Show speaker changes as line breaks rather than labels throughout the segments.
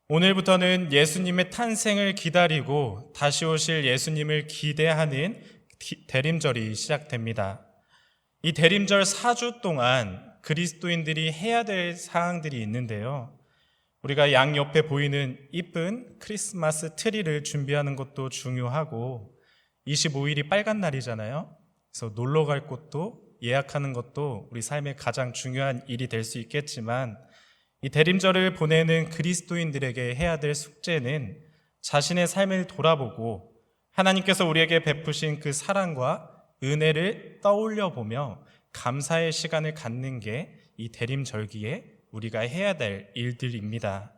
오늘부터는 예수님의 탄생을 기다리고 다시 오실 예수님을 기대하는 대림절이 시작됩니다. 이 대림절 4주 동안 그리스도인들이 해야 될 사항들이 있는데요. 우리가 양옆에 보이는 이쁜 크리스마스 트리를 준비하는 것도 중요하고 25일이 빨간 날이잖아요. 그래서 놀러 갈 곳도 예약하는 것도 우리 삶의 가장 중요한 일이 될 수 있겠지만 이 대림절을 보내는 그리스도인들에게 해야 될 숙제는 자신의 삶을 돌아보고 하나님께서 우리에게 베푸신 그 사랑과 은혜를 떠올려 보며 감사의 시간을 갖는 게 이 대림절기에 우리가 해야 될 일들입니다.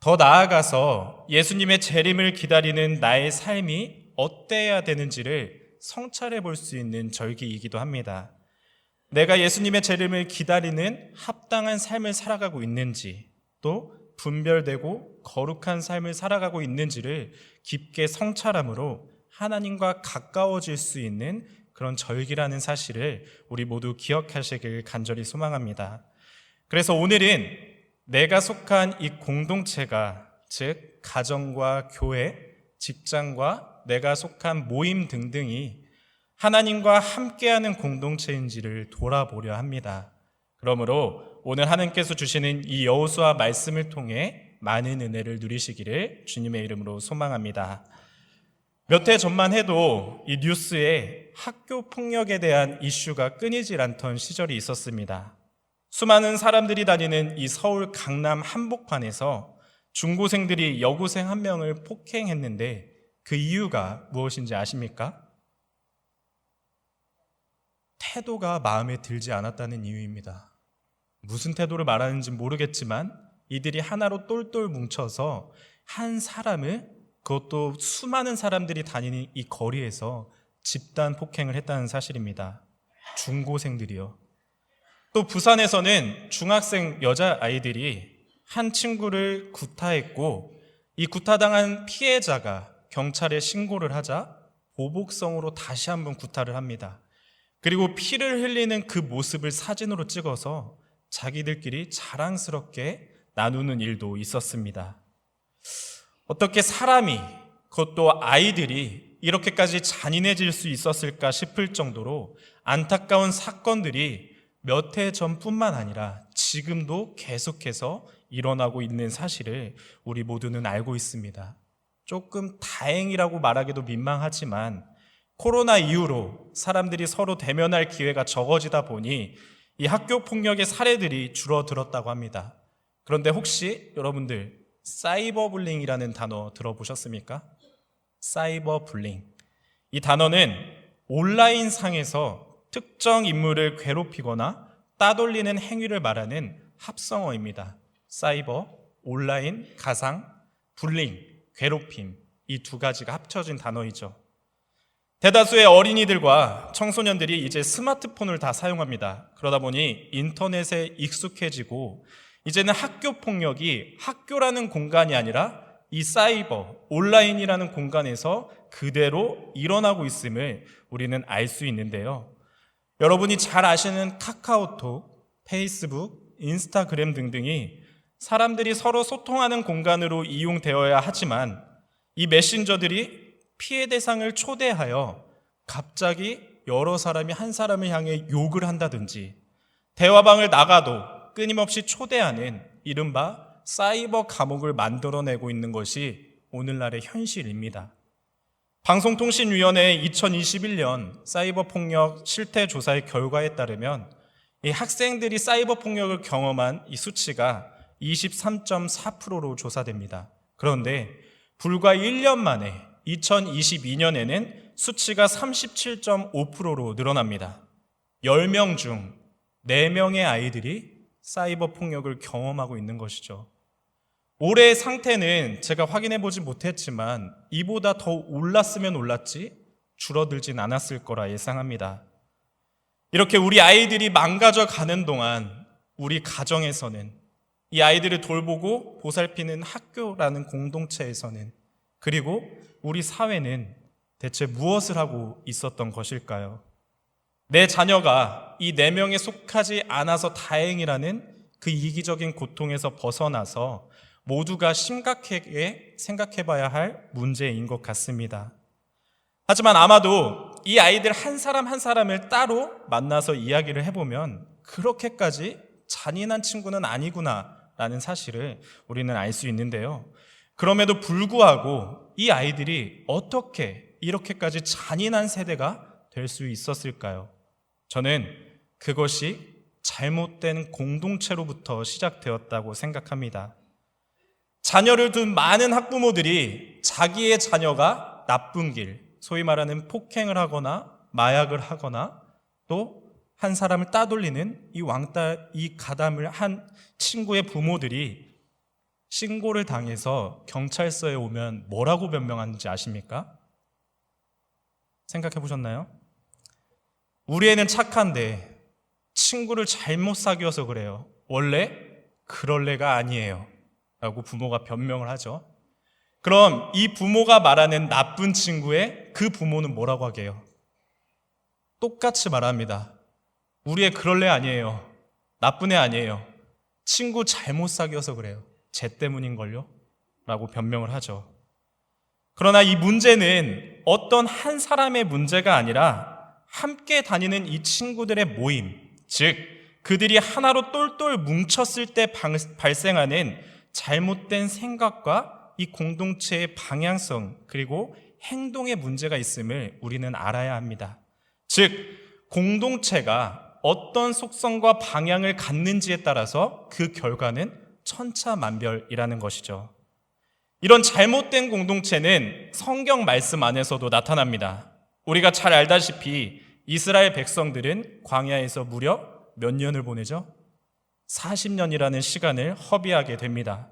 더 나아가서 예수님의 재림을 기다리는 나의 삶이 어때야 되는지를 성찰해 볼 수 있는 절기이기도 합니다. 내가 예수님의 재림을 기다리는 합당한 삶을 살아가고 있는지, 또 분별되고 거룩한 삶을 살아가고 있는지를 깊게 성찰함으로 하나님과 가까워질 수 있는 그런 절기라는 사실을 우리 모두 기억하시길 간절히 소망합니다. 그래서 오늘은 내가 속한 이 공동체가, 즉 가정과 교회, 직장과 내가 속한 모임 등등이 하나님과 함께하는 공동체인지를 돌아보려 합니다. 그러므로 오늘 하나님께서 주시는 이 여호수아 말씀을 통해 많은 은혜를 누리시기를 주님의 이름으로 소망합니다. 몇 해 전만 해도 이 뉴스에 학교 폭력에 대한 이슈가 끊이질 않던 시절이 있었습니다. 수많은 사람들이 다니는 이 서울 강남 한복판에서 중고생들이 여고생 한 명을 폭행했는데 그 이유가 무엇인지 아십니까? 태도가 마음에 들지 않았다는 이유입니다. 무슨 태도를 말하는지 모르겠지만 이들이 하나로 똘똘 뭉쳐서 한 사람을, 그것도 수많은 사람들이 다니는 이 거리에서 집단 폭행을 했다는 사실입니다. 중고생들이요. 또 부산에서는 중학생 여자아이들이 한 친구를 구타했고 이 구타당한 피해자가 경찰에 신고를 하자 보복성으로 다시 한번 구타를 합니다. 그리고 피를 흘리는 그 모습을 사진으로 찍어서 자기들끼리 자랑스럽게 나누는 일도 있었습니다. 어떻게 사람이, 그것도 아이들이 이렇게까지 잔인해질 수 있었을까 싶을 정도로 안타까운 사건들이 몇 해 전뿐만 아니라 지금도 계속해서 일어나고 있는 사실을 우리 모두는 알고 있습니다. 조금 다행이라고 말하기도 민망하지만 코로나 이후로 사람들이 서로 대면할 기회가 적어지다 보니 이 학교 폭력의 사례들이 줄어들었다고 합니다. 그런데 혹시 여러분들 사이버 불링이라는 단어 들어보셨습니까? 사이버 불링. 이 단어는 온라인 상에서 특정 인물을 괴롭히거나 따돌리는 행위를 말하는 합성어입니다. 사이버, 온라인, 가상, 불링, 괴롭힘, 이 두 가지가 합쳐진 단어이죠. 대다수의 어린이들과 청소년들이 이제 스마트폰을 다 사용합니다. 그러다 보니 인터넷에 익숙해지고 이제는 학교 폭력이 학교라는 공간이 아니라 이 사이버, 온라인이라는 공간에서 그대로 일어나고 있음을 우리는 알 수 있는데요. 여러분이 잘 아시는 카카오톡, 페이스북, 인스타그램 등등이 사람들이 서로 소통하는 공간으로 이용되어야 하지만 이 메신저들이 피해 대상을 초대하여 갑자기 여러 사람이 한 사람을 향해 욕을 한다든지 대화방을 나가도 끊임없이 초대하는 이른바 사이버 감옥을 만들어내고 있는 것이 오늘날의 현실입니다. 방송통신위원회의 2021년 사이버 폭력 실태 조사의 결과에 따르면 이 학생들이 사이버 폭력을 경험한 이 수치가 23.4%로 조사됩니다. 그런데 불과 1년 만에 2022년에는 수치가 37.5%로 늘어납니다. 10명 중 4명의 아이들이 사이버 폭력을 경험하고 있는 것이죠. 올해의 상태는 제가 확인해 보지 못했지만 이보다 더 올랐으면 올랐지 줄어들진 않았을 거라 예상합니다. 이렇게 우리 아이들이 망가져 가는 동안 우리 가정에서는, 이 아이들을 돌보고 보살피는 학교라는 공동체에서는, 그리고 우리 사회는 대체 무엇을 하고 있었던 것일까요? 내 자녀가 이 4명에 속하지 않아서 다행이라는 그 이기적인 고통에서 벗어나서 모두가 심각하게 생각해 봐야 할 문제인 것 같습니다. 하지만 아마도 이 아이들 한 사람 한 사람을 따로 만나서 이야기를 해보면 그렇게까지 잔인한 친구는 아니구나라는 사실을 우리는 알 수 있는데요. 그럼에도 불구하고 이 아이들이 어떻게 이렇게까지 잔인한 세대가 될 수 있었을까요? 저는 그것이 잘못된 공동체로부터 시작되었다고 생각합니다. 자녀를 둔 많은 학부모들이 자기의 자녀가 나쁜 길, 소위 말하는 폭행을 하거나 마약을 하거나 또 한 사람을 따돌리는 이 가담을 한 친구의 부모들이 신고를 당해서 경찰서에 오면 뭐라고 변명하는지 아십니까? 생각해 보셨나요? 우리 애는 착한데 친구를 잘못 사귀어서 그래요. 원래 그럴 애가 아니에요. 라고 부모가 변명을 하죠. 그럼 이 부모가 말하는 나쁜 친구의 그 부모는 뭐라고 하게요? 똑같이 말합니다. 우리 애 그럴 애 아니에요. 나쁜 애 아니에요. 친구 잘못 사귀어서 그래요. 쟤 때문인걸요? 라고 변명을 하죠. 그러나 이 문제는 어떤 한 사람의 문제가 아니라 함께 다니는 이 친구들의 모임, 즉 그들이 하나로 똘똘 뭉쳤을 때 발생하는 잘못된 생각과 이 공동체의 방향성 그리고 행동의 문제가 있음을 우리는 알아야 합니다. 즉 공동체가 어떤 속성과 방향을 갖는지에 따라서 그 결과는 천차만별이라는 것이죠. 이런 잘못된 공동체는 성경 말씀 안에서도 나타납니다. 우리가 잘 알다시피 이스라엘 백성들은 광야에서 무려 몇 년을 보내죠? 40년이라는 시간을 허비하게 됩니다.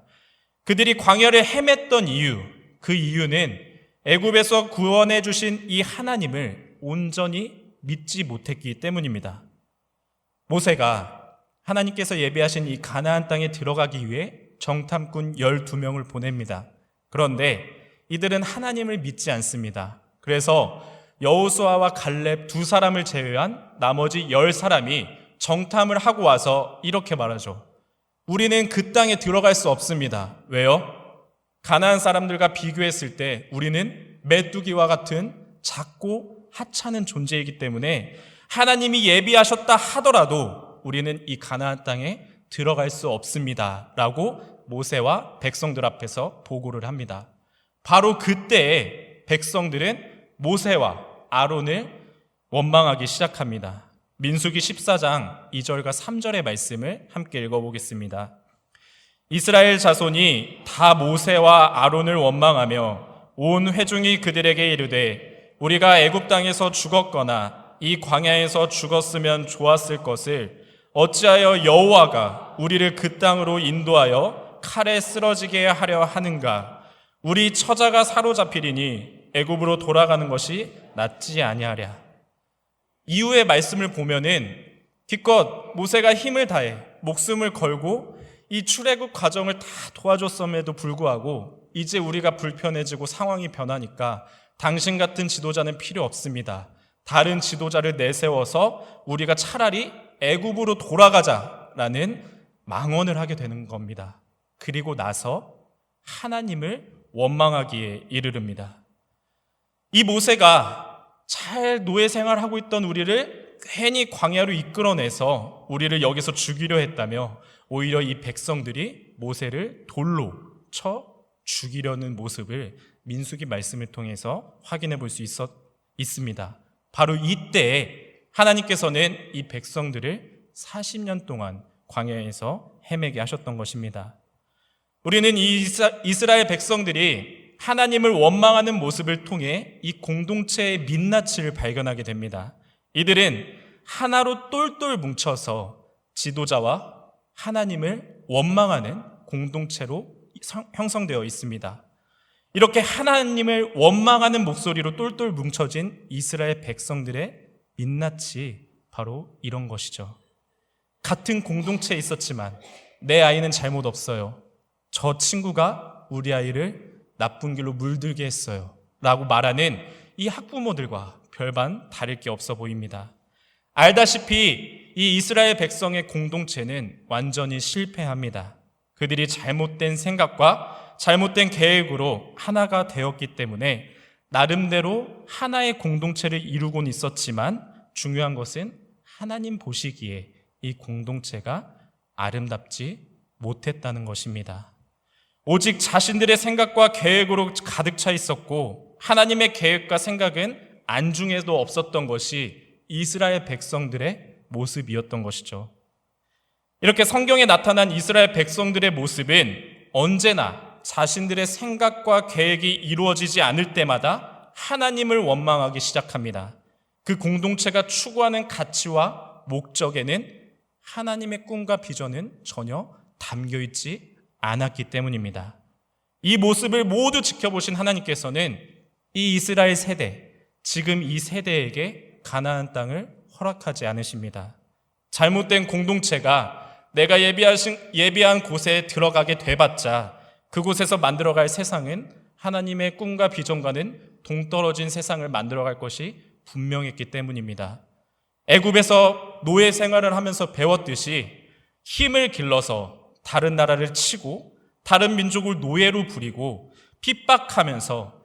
그들이 광야를 헤맸던 이유, 그 이유는 애굽에서 구원해 주신 이 하나님을 온전히 믿지 못했기 때문입니다. 모세가 하나님께서 예비하신 이 가나안 땅에 들어가기 위해 정탐꾼 12명을 보냅니다. 그런데 이들은 하나님을 믿지 않습니다. 그래서 여호수아와 갈렙 두 사람을 제외한 나머지 10사람이 정탐을 하고 와서 이렇게 말하죠. 우리는 그 땅에 들어갈 수 없습니다. 왜요? 가나안 사람들과 비교했을 때 우리는 메뚜기와 같은 작고 하찮은 존재이기 때문에 하나님이 예비하셨다 하더라도 우리는 이 가나안 땅에 들어갈 수 없습니다. 라고 모세와 백성들 앞에서 보고를 합니다. 바로 그때에 백성들은 모세와 아론을 원망하기 시작합니다. 민수기 14장 2절과 3절의 말씀을 함께 읽어보겠습니다. 이스라엘 자손이 다 모세와 아론을 원망하며 온 회중이 그들에게 이르되 우리가 애굽 땅에서 죽었거나 이 광야에서 죽었으면 좋았을 것을 어찌하여 여호와가 우리를 그 땅으로 인도하여 칼에 쓰러지게 하려 하는가? 우리 처자가 사로잡히리니 애굽으로 돌아가는 것이 낫지 아니하랴. 이후의 말씀을 보면은 기껏 모세가 힘을 다해 목숨을 걸고 이 출애굽 과정을 다 도와줬음에도 불구하고 이제 우리가 불편해지고 상황이 변하니까 당신 같은 지도자는 필요 없습니다. 다른 지도자를 내세워서 우리가 차라리 애굽으로 돌아가자라는 망언을 하게 되는 겁니다. 그리고 나서 하나님을 원망하기에 이르릅니다. 이 모세가 잘 노예 생활하고 있던 우리를 괜히 광야로 이끌어내서 우리를 여기서 죽이려 했다며 오히려 이 백성들이 모세를 돌로 쳐 죽이려는 모습을 민수기 말씀을 통해서 확인해 볼 수 있습니다. 바로 이때에 하나님께서는 이 백성들을 40년 동안 광야에서 헤매게 하셨던 것입니다. 우리는 이 이스라엘 백성들이 하나님을 원망하는 모습을 통해 이 공동체의 민낯을 발견하게 됩니다. 이들은 하나로 똘똘 뭉쳐서 지도자와 하나님을 원망하는 공동체로 형성되어 있습니다. 이렇게 하나님을 원망하는 목소리로 똘똘 뭉쳐진 이스라엘 백성들의 민낯이 바로 이런 것이죠. 같은 공동체에 있었지만 내 아이는 잘못 없어요. 저 친구가 우리 아이를 나쁜 길로 물들게 했어요. 라고 말하는 이 학부모들과 별반 다를 게 없어 보입니다. 알다시피 이 이스라엘 백성의 공동체는 완전히 실패합니다. 그들이 잘못된 생각과 잘못된 계획으로 하나가 되었기 때문에 나름대로 하나의 공동체를 이루곤 있었지만 중요한 것은 하나님 보시기에 이 공동체가 아름답지 못했다는 것입니다. 오직 자신들의 생각과 계획으로 가득 차 있었고 하나님의 계획과 생각은 안중에도 없었던 것이 이스라엘 백성들의 모습이었던 것이죠. 이렇게 성경에 나타난 이스라엘 백성들의 모습은 언제나 자신들의 생각과 계획이 이루어지지 않을 때마다 하나님을 원망하기 시작합니다. 그 공동체가 추구하는 가치와 목적에는 하나님의 꿈과 비전은 전혀 담겨있지 않았기 때문입니다. 이 모습을 모두 지켜보신 하나님께서는 이 이스라엘 세대, 지금 이 세대에게 가나안 땅을 허락하지 않으십니다. 잘못된 공동체가 내가 예비한 곳에 들어가게 돼봤자 그곳에서 만들어갈 세상은 하나님의 꿈과 비전과는 동떨어진 세상을 만들어갈 것이 분명했기 때문입니다. 애굽에서 노예 생활을 하면서 배웠듯이 힘을 길러서 다른 나라를 치고 다른 민족을 노예로 부리고 핍박하면서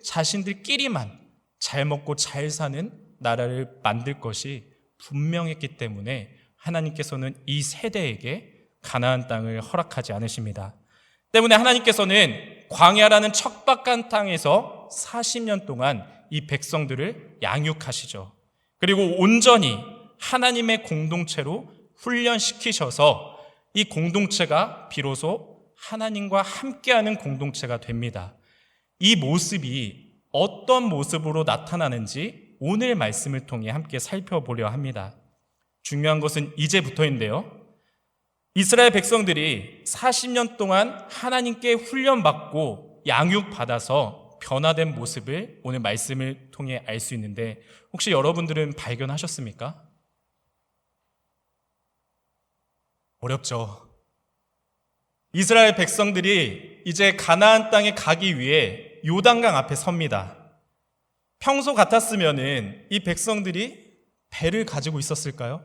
자신들끼리만 잘 먹고 잘 사는 나라를 만들 것이 분명했기 때문에 하나님께서는 이 세대에게 가나안 땅을 허락하지 않으십니다. 때문에 하나님께서는 광야라는 척박한 땅에서 40년 동안 이 백성들을 양육하시죠. 그리고 온전히 하나님의 공동체로 훈련시키셔서 이 공동체가 비로소 하나님과 함께하는 공동체가 됩니다. 이 모습이 어떤 모습으로 나타나는지 오늘 말씀을 통해 함께 살펴보려 합니다. 중요한 것은 이제부터인데요. 이스라엘 백성들이 40년 동안 하나님께 훈련받고 양육받아서 변화된 모습을 오늘 말씀을 통해 알 수 있는데 혹시 여러분들은 발견하셨습니까? 어렵죠. 이스라엘 백성들이 이제 가나안 땅에 가기 위해 요단강 앞에 섭니다. 평소 같았으면은 이 백성들이 배를 가지고 있었을까요?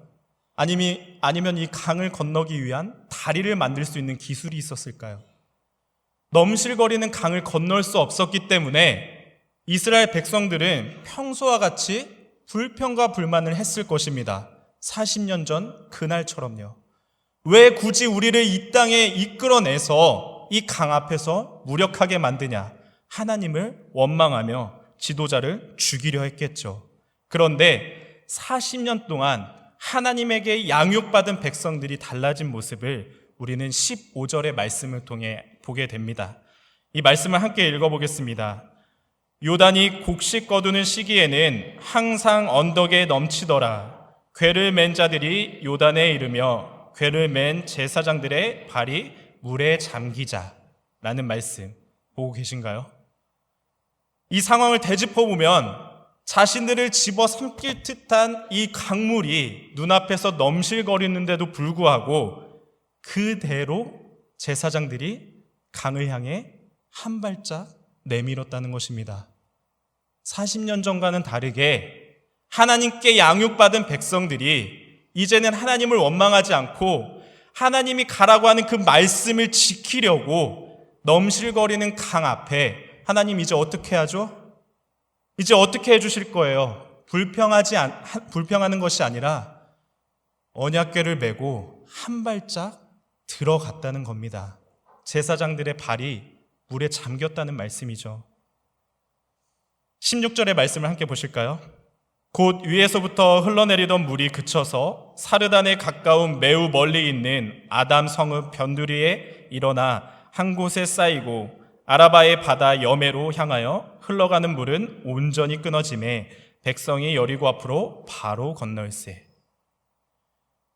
아니면 이 강을 건너기 위한 다리를 만들 수 있는 기술이 있었을까요? 넘실거리는 강을 건널 수 없었기 때문에 이스라엘 백성들은 평소와 같이 불평과 불만을 했을 것입니다. 40년 전 그날처럼요. 왜 굳이 우리를 이 땅에 이끌어내서 이 강 앞에서 무력하게 만드냐? 하나님을 원망하며 지도자를 죽이려 했겠죠. 그런데 40년 동안 하나님에게 양육받은 백성들이 달라진 모습을 우리는 15절의 말씀을 통해 보게 됩니다. 이 말씀을 함께 읽어보겠습니다. 요단이 곡식 거두는 시기에는 항상 언덕에 넘치더라. 궤를 맨 자들이 요단에 이르며 궤를 맨 제사장들의 발이 물에 잠기자 라는 말씀 보고 계신가요? 이 상황을 되짚어보면 자신들을 집어삼킬 듯한 이 강물이 눈앞에서 넘실거리는데도 불구하고 그대로 제사장들이 강을 향해 한 발짝 내밀었다는 것입니다. 40년 전과는 다르게 하나님께 양육받은 백성들이 이제는 하나님을 원망하지 않고 하나님이 가라고 하는 그 말씀을 지키려고 넘실거리는 강 앞에 하나님 이제 어떻게 하죠? 이제 어떻게 해주실 거예요? 불평하는 것이 아니라 언약궤를 메고 한 발짝 들어갔다는 겁니다. 제사장들의 발이 물에 잠겼다는 말씀이죠. 16절의 말씀을 함께 보실까요? 곧 위에서부터 흘러내리던 물이 그쳐서 사르단에 가까운 매우 멀리 있는 아담 성읍 변두리에 일어나 한 곳에 쌓이고 아라바의 바다 여매로 향하여 흘러가는 물은 온전히 끊어지매 백성이 여리고 앞으로 바로 건널세.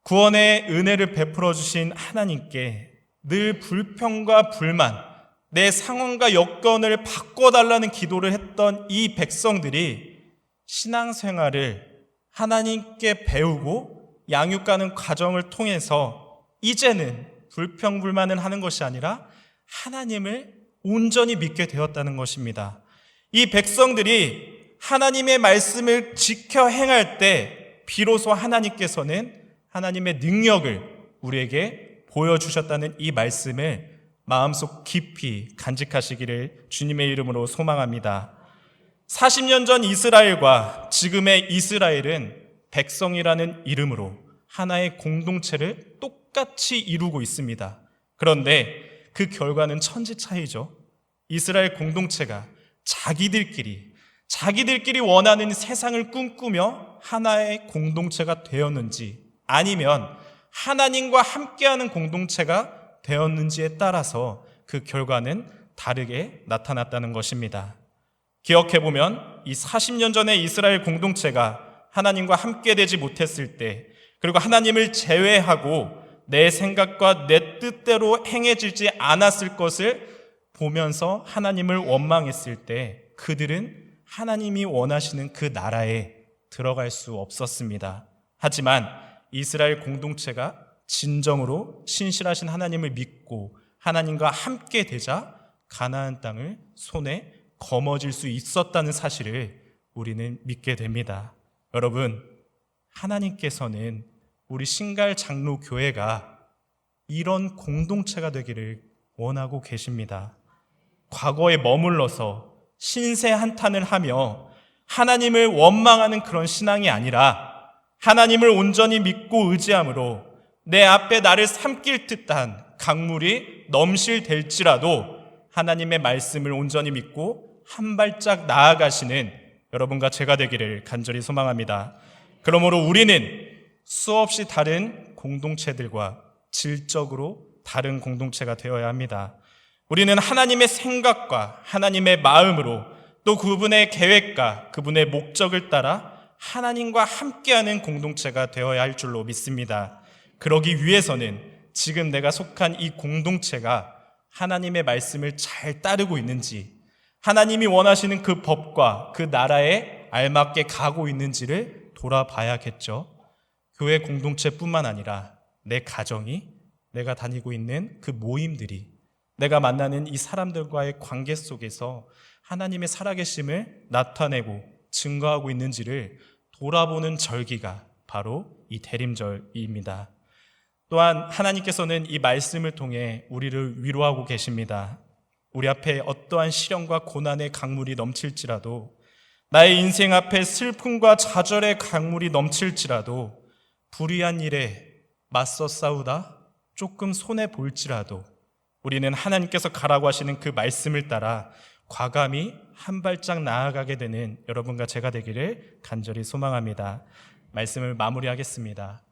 구원의 은혜를 베풀어 주신 하나님께 늘 불평과 불만, 내 상황과 여건을 바꿔달라는 기도를 했던 이 백성들이 신앙생활을 하나님께 배우고 양육하는 과정을 통해서 이제는 불평불만을 하는 것이 아니라 하나님을 온전히 믿게 되었다는 것입니다. 이 백성들이 하나님의 말씀을 지켜 행할 때 비로소 하나님께서는 하나님의 능력을 우리에게 보여주셨다는 이 말씀을 마음속 깊이 간직하시기를 주님의 이름으로 소망합니다. 40년 전 이스라엘과 지금의 이스라엘은 백성이라는 이름으로 하나의 공동체를 똑같이 이루고 있습니다. 그런데 그 결과는 천지 차이죠. 이스라엘 공동체가 자기들끼리 원하는 세상을 꿈꾸며 하나의 공동체가 되었는지, 아니면 하나님과 함께하는 공동체가 되었는지에 따라서 그 결과는 다르게 나타났다는 것입니다. 기억해보면 이 40년 전에 이스라엘 공동체가 하나님과 함께 되지 못했을 때, 그리고 하나님을 제외하고 내 생각과 내 뜻대로 행해지지 않았을 것을 보면서 하나님을 원망했을 때 그들은 하나님이 원하시는 그 나라에 들어갈 수 없었습니다. 하지만 이스라엘 공동체가 진정으로 신실하신 하나님을 믿고 하나님과 함께 되자 가나안 땅을 손에 거머쥘 수 있었다는 사실을 우리는 믿게 됩니다. 여러분, 하나님께서는 우리 신갈 장로교회가 이런 공동체가 되기를 원하고 계십니다. 과거에 머물러서 신세 한탄을 하며 하나님을 원망하는 그런 신앙이 아니라 하나님을 온전히 믿고 의지함으로 내 앞에 나를 삼킬 듯한 강물이 넘실될지라도 하나님의 말씀을 온전히 믿고 한 발짝 나아가시는 여러분과 제가 되기를 간절히 소망합니다. 그러므로 우리는 수없이 다른 공동체들과 질적으로 다른 공동체가 되어야 합니다. 우리는 하나님의 생각과 하나님의 마음으로 또 그분의 계획과 그분의 목적을 따라 하나님과 함께하는 공동체가 되어야 할 줄로 믿습니다. 그러기 위해서는 지금 내가 속한 이 공동체가 하나님의 말씀을 잘 따르고 있는지, 하나님이 원하시는 그 법과 그 나라에 알맞게 가고 있는지를 돌아봐야겠죠. 교회 공동체뿐만 아니라 내 가정이, 내가 다니고 있는 그 모임들이, 내가 만나는 이 사람들과의 관계 속에서 하나님의 살아계심을 나타내고 증거하고 있는지를 돌아보는 절기가 바로 이 대림절입니다. 또한 하나님께서는 이 말씀을 통해 우리를 위로하고 계십니다. 우리 앞에 어떠한 시련과 고난의 강물이 넘칠지라도, 나의 인생 앞에 슬픔과 좌절의 강물이 넘칠지라도, 불의한 일에 맞서 싸우다 조금 손해 볼지라도 우리는 하나님께서 가라고 하시는 그 말씀을 따라 과감히 한 발짝 나아가게 되는 여러분과 제가 되기를 간절히 소망합니다. 말씀을 마무리하겠습니다.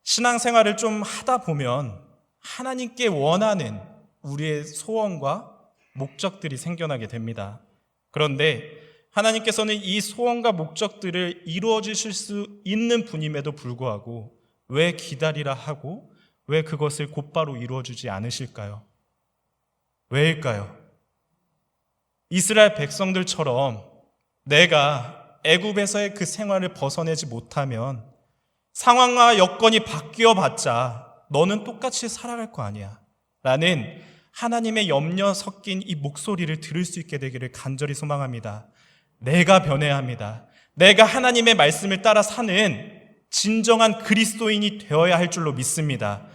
신앙생활을 좀 하다 보면 하나님께 원하는 우리의 소원과 목적들이 생겨나게 됩니다. 그런데 하나님께서는 이 소원과 목적들을 이루어 주실 수 있는 분임에도 불구하고 왜 기다리라 하고 왜 그것을 곧바로 이루어 주지 않으실까요? 왜일까요? 이스라엘 백성들처럼 내가 애굽에서의 그 생활을 벗어내지 못하면 상황과 여건이 바뀌어 봤자 너는 똑같이 살아갈 거 아니야 라는 하나님의 염려 섞인 이 목소리를 들을 수 있게 되기를 간절히 소망합니다. 내가 변해야 합니다. 내가 하나님의 말씀을 따라 사는 진정한 그리스도인이 되어야 할 줄로 믿습니다.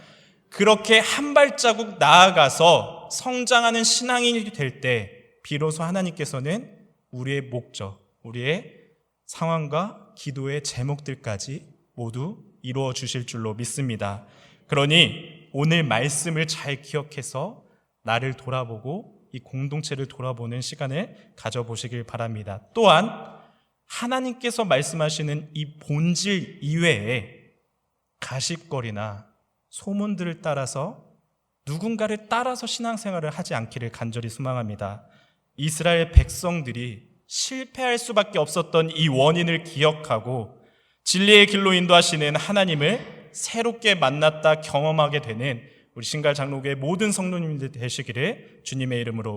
그렇게 한 발자국 나아가서 성장하는 신앙인이 될 때 비로소 하나님께서는 우리의 목적, 우리의 상황과 기도의 제목들까지 모두 이루어 주실 줄로 믿습니다. 그러니 오늘 말씀을 잘 기억해서 나를 돌아보고 이 공동체를 돌아보는 시간을 가져보시길 바랍니다. 또한 하나님께서 말씀하시는 이 본질 이외에 가십거리나 소문들을 따라서 누군가를 따라서 신앙생활을 하지 않기를 간절히 소망합니다. 이스라엘 백성들이 실패할 수밖에 없었던 이 원인을 기억하고 진리의 길로 인도하시는 하나님을 새롭게 만났다 경험하게 되는 우리 신갈 장로교의 모든 성도님들 되시기를 주님의 이름으로